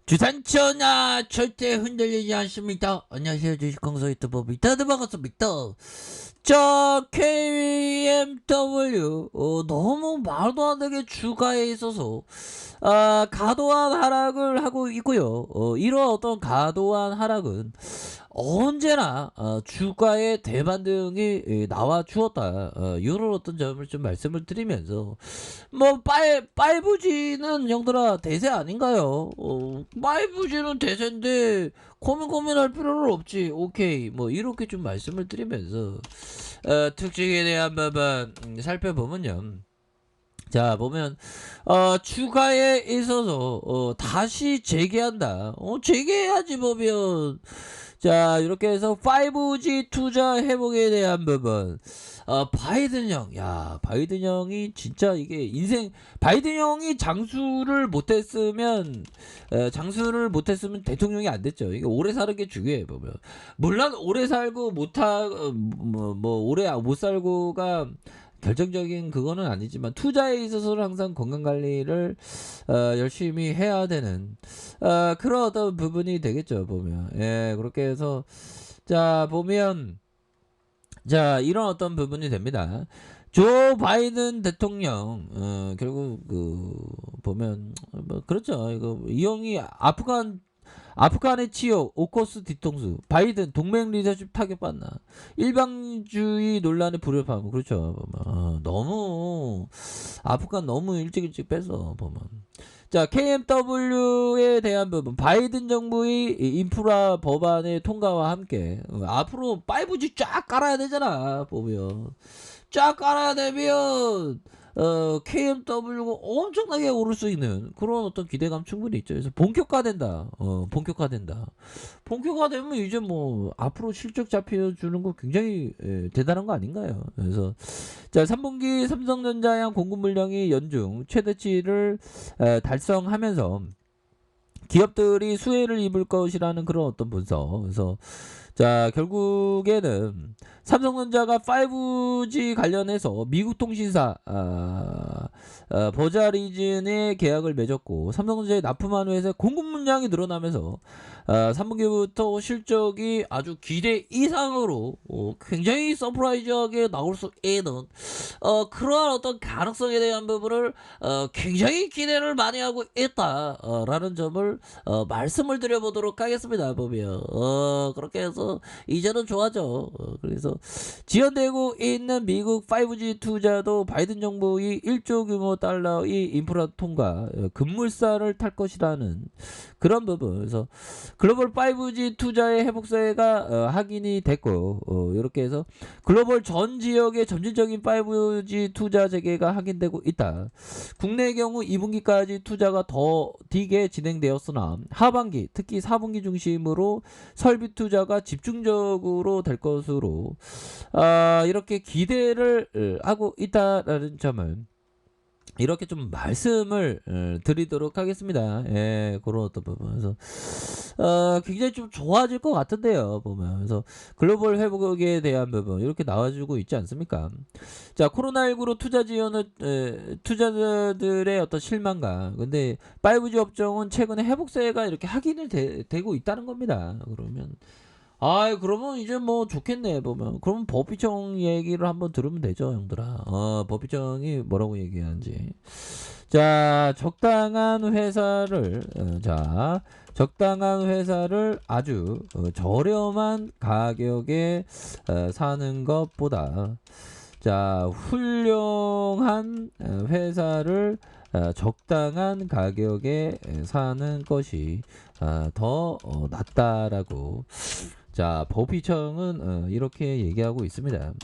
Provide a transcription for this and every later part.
주산천하 절대 흔들리지 않습니다. 안녕하세요. 주식공소 유튜버 미타드 반갑습니다. 자, KMW 너무 말도 안 되게 주가에 있어서 과도한 하락을 하고 있고요. 이런 어떤 과도한 하락은 언제나 주가의 대반등이 나와 주었다. 이런 어떤 점을 좀 말씀을 드리면서 뭐 5G는 형들아 대세 아닌가요? 5G는 대세인데 고민할 필요는 없지. 오케이, 뭐 이렇게 좀 말씀을 드리면서 특징에 대한 부분 살펴보면요. 자, 보면 주가에 있어서 다시 재개한다. 재개해야지 보면. 자, 이렇게 해서 5G 투자 회복에 대한 부분. 바이든 형, 야, 바이든 형이 진짜 이게 인생, 바이든 형이 장수를 못했으면 대통령이 안 됐죠. 이게 오래 사는 게 중요해, 보면. 물론, 오래 살고 오래 못 살고가 결정적인 그거는 아니지만 투자에 있어서는 항상 건강 관리를 열심히 해야 되는 그런 어떤 부분이 되겠죠, 보면. 예, 그렇게 해서 자, 보면 자, 이런 어떤 부분이 됩니다. 조 바이든 대통령 결국 보면 뭐 그렇죠. 이거 이 형이 아프간의 치욕, 오코스 뒤통수, 바이든 동맹 리더십 타격받나, 일방주의 논란에 불협화음. 그렇죠. 보면. 너무 아프간 너무 일찍 뺏어 보면. 자, KMW에 대한 부분, 바이든 정부의 인프라 법안의 통과와 함께 앞으로 5G 쫙 깔아야 되잖아. 보면 쫙 깔아야 되면 KMW가 엄청나게 오를 수 있는 그런 어떤 기대감 충분히 있죠. 그래서 본격화된다. 본격화되면 이제 뭐 앞으로 실적 잡혀주는 거 굉장히 대단한 거 아닌가요? 그래서 자, 3분기 삼성전자양 공급 물량이 연중 최대치를 달성하면서 기업들이 수혜를 입을 것이라는 그런 어떤 분석. 그래서 자, 결국에는 삼성전자가 5G 관련해서 미국 통신사 버자리즌의 계약을 맺었고, 삼성전자에 납품한 회사의 공급 물량이 늘어나면서 3분기부터 실적이 아주 기대 이상으로 굉장히 서프라이즈하게 나올 수 있는 그러한 어떤 가능성에 대한 부분을 굉장히 기대를 많이 하고 있다라는 점을 말씀을 드려보도록 하겠습니다. 보면 그렇게 해서 이제는 좋아져. 그래서 지연되고 있는 미국 5G 투자도 바이든 정부의 1조 규모 달러의 인프라 통과 급물살을 탈 것이라는 그런 부분. 그래서 글로벌 5G 투자의 회복세가 확인이 됐고, 이렇게 해서 글로벌 전 지역의 점진적인 5G 투자 재개가 확인되고 있다. 국내의 경우 2분기까지 투자가 더디게 진행되었으나 하반기, 특히 4분기 중심으로 설비 투자가 집중적으로 될 것으로 이렇게 기대를 하고 있다라는 점을 이렇게 좀 말씀을 드리도록 하겠습니다. 예, 그런 어떤 부분에서 굉장히 좀 좋아질 것 같은데요, 보면. 그래서 글로벌 회복에 대한 부분 이렇게 나와주고 있지 않습니까? 자, 코로나19로 투자 지원을 투자자들의 어떤 실망감. 근데 5G 업종은 최근에 회복세가 이렇게 확인이 되고 있다는 겁니다. 그러면 이제 뭐 좋겠네, 보면. 그럼 법비청 얘기를 한번 들으면 되죠, 형들아. 법비청이 뭐라고 얘기하는지. 자, 적당한 회사를 아주 저렴한 가격에 사는 것보다, 자, 훌륭한 회사를 적당한 가격에 사는 것이 더 낫다라고. 자, 법비청은 이렇게 얘기하고 있습니다.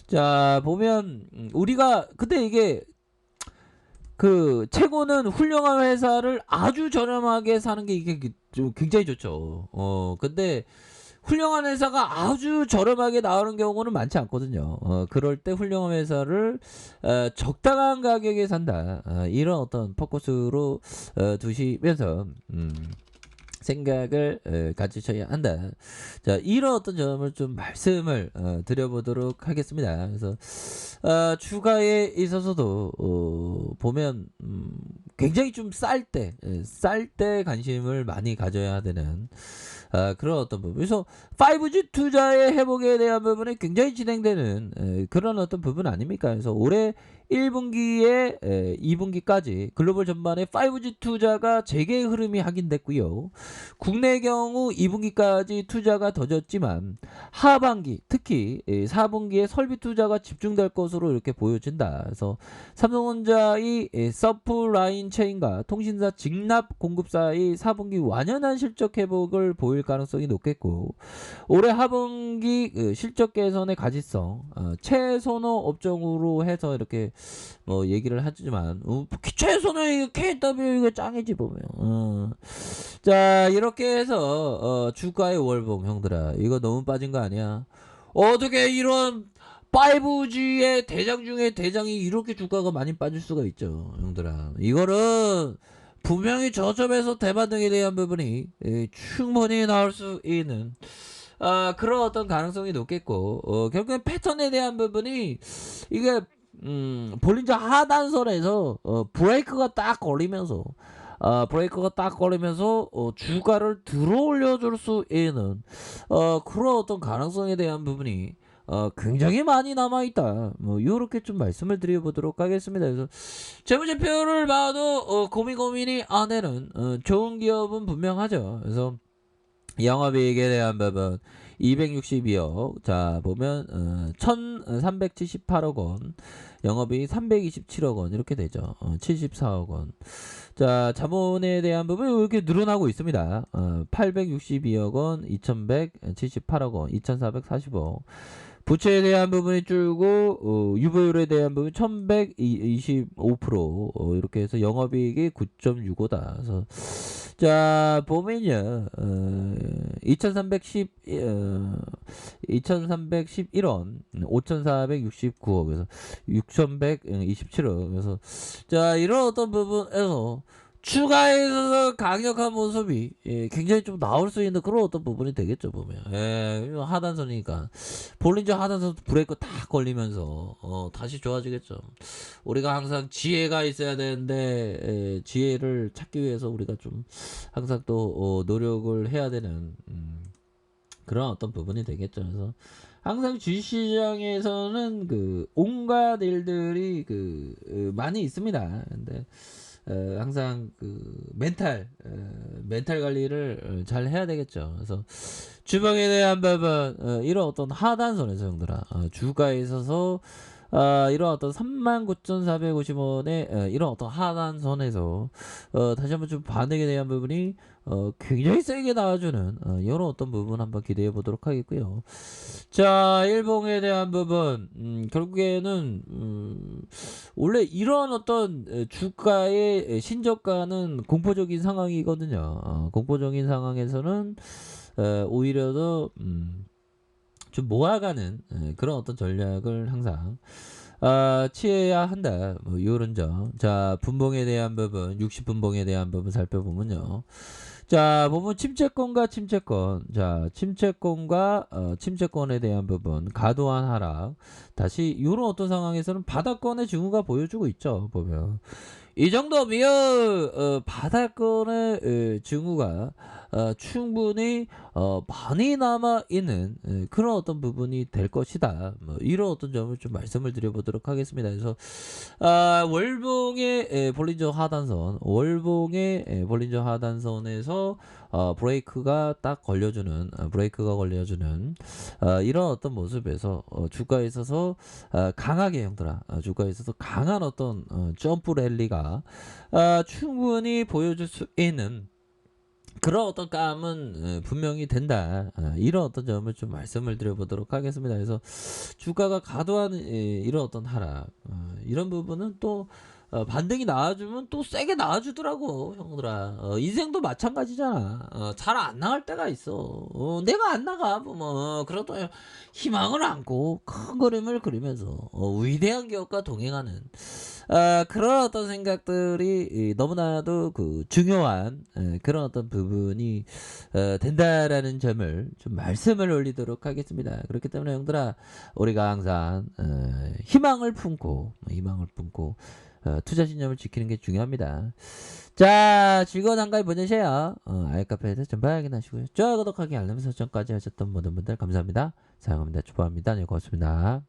자, 보면 우리가 근데 이게 최고는 훌륭한 회사를 아주 저렴하게 사는 게 이게 좀 굉장히 좋죠. 근데 훌륭한 회사가 아주 저렴하게 나오는 경우는 많지 않거든요. 그럴 때 훌륭한 회사를 적당한 가격에 산다. 이런 어떤 포커스로 두시면서 생각을 가지셔야 한다. 자, 이런 어떤 점을 좀 말씀을 드려보도록 하겠습니다. 그래서 주가에 있어서도 보면 굉장히 좀 쌀 때 관심을 많이 가져야 되는 그런 어떤 부분. 그래서 5G 투자의 회복에 대한 부분이 굉장히 진행되는 그런 어떤 부분 아닙니까? 그래서 올해 1분기에 2분기까지 글로벌 전반에 5G 투자가 재개 흐름이 확인됐고요. 국내 경우 2분기까지 투자가 더뎠지만 하반기 특히 4분기에 설비 투자가 집중될 것으로 이렇게 보여진다. 그래서 삼성전자의 서플라인 체인과 통신사 직납 공급사의 4분기 완연한 실적 회복을 보일 가능성이 높겠고 올해 하분기 실적 개선의 가지성 최선호 업종으로 해서 이렇게 뭐 얘기를 하지만 최선호 KW 이거 짱이지 보면 자 이렇게 해서 주가의 월봉 형들아 이거 너무 빠진 거 아니야? 어떻게 이런 5G의 대장 중에 대장이 이렇게 주가가 많이 빠질 수가 있죠 형들아. 이거는 분명히 저점에서 대반등에 대한 부분이 충분히 나올 수 있는 그런 어떤 가능성이 높겠고 결국엔 패턴에 대한 부분이 이게 볼린저 하단선에서 브레이크가 딱 걸리면서 주가를 들어 올려줄 수 있는 그런 어떤 가능성에 대한 부분이 굉장히 많이 남아있다. 뭐 요렇게 좀 말씀을 드려보도록 하겠습니다. 그래서 재무제표를 봐도 고민이 안 되는 좋은 기업은 분명하죠. 그래서 영업이익에 대한 부분 262억 자 보면 1378억 원 영업이익 327억 원 이렇게 되죠. 74억 원. 자 자본에 대한 부분 이렇게 늘어나고 있습니다. 862억 원 2178억 원 2440억 부채에 대한 부분이 줄고 유보율에 대한 부분 1125% 이렇게 해서 영업이익이 9.65다. 그래서 자 보면요 2311원 5469억 그래서 6127억 그래서 자 이런 어떤 부분에서 추가해서 강력한 모습이 굉장히 좀 나올 수 있는 그런 어떤 부분이 되겠죠 보면 하단선이니까 볼린저 하단선 브레이크 딱 걸리면서 다시 좋아지겠죠. 우리가 항상 지혜가 있어야 되는데 지혜를 찾기 위해서 우리가 좀 항상 또 노력을 해야 되는 그런 어떤 부분이 되겠죠. 그래서 항상 주식시장에서는 그 온갖 일들이 많이 있습니다. 근데 항상 멘탈 관리를 잘 해야 되겠죠. 그래서 주방에 대한 부분 이런 어떤 하단선에서 형들아 주가에 있어서 이런 어떤 39,450원의 이런 어떤 하단선에서 다시 한번 좀 반등에 대한 부분이 굉장히 세게 나와주는 이런 어떤 부분 한번 기대해 보도록 하겠고요. 자 일봉에 대한 부분 결국에는 원래 이런 어떤 주가의 신저가는 공포적인 상황이거든요. 공포적인 상황에서는 오히려 더 좀 모아가는 그런 어떤 전략을 항상 취해야 한다. 뭐 요런 점. 자 분봉에 대한 부분 60분봉에 대한 부분 살펴보면요. 자 보면 침체권과 침체권 자 침체권과 침체권에 대한 부분 과도한 하락 다시 이런 어떤 상황에서는 바닥권의 징후가 보여주고 있죠. 보면 이 정도면 바닥권의 징후가 충분히 많이 남아있는 그런 어떤 부분이 될 것이다. 뭐 이런 어떤 점을 좀 말씀을 드려보도록 하겠습니다. 그래서 월봉의 볼린저 하단선 월봉의 볼린저 하단선에서 브레이크가 딱 걸려주는 이런 어떤 모습에서 주가에 있어서 강하게 형들아 주가에 있어서 강한 어떤 점프 랠리가 충분히 보여줄 수 있는 그런 어떤 감은 분명히 된다. 이런 어떤 점을 좀 말씀을 드려보도록 하겠습니다. 그래서 주가가 과도한 이런 어떤 하락 이런 부분은 또 반등이 나와주면 또 세게 나와주더라고 형들아. 인생도 마찬가지잖아. 잘 안 나갈 때가 있어. 내가 안 나가 뭐 그래도 희망을 안고 큰 그림을 그리면서 위대한 기업과 동행하는 그런 어떤 생각들이 너무나도 그 중요한 그런 어떤 부분이 된다라는 점을 좀 말씀을 올리도록 하겠습니다. 그렇기 때문에 형들아, 우리가 항상 희망을 품고 투자 신념을 지키는 게 중요합니다. 자, 즐거운 한가위 보내세요. 아이카페에서 전방 확인하시고요. 좋아요, 구독하기, 알람 설정까지 하셨던 모든 분들 감사합니다. 사랑합니다. 축복합니다. 네, 고맙습니다.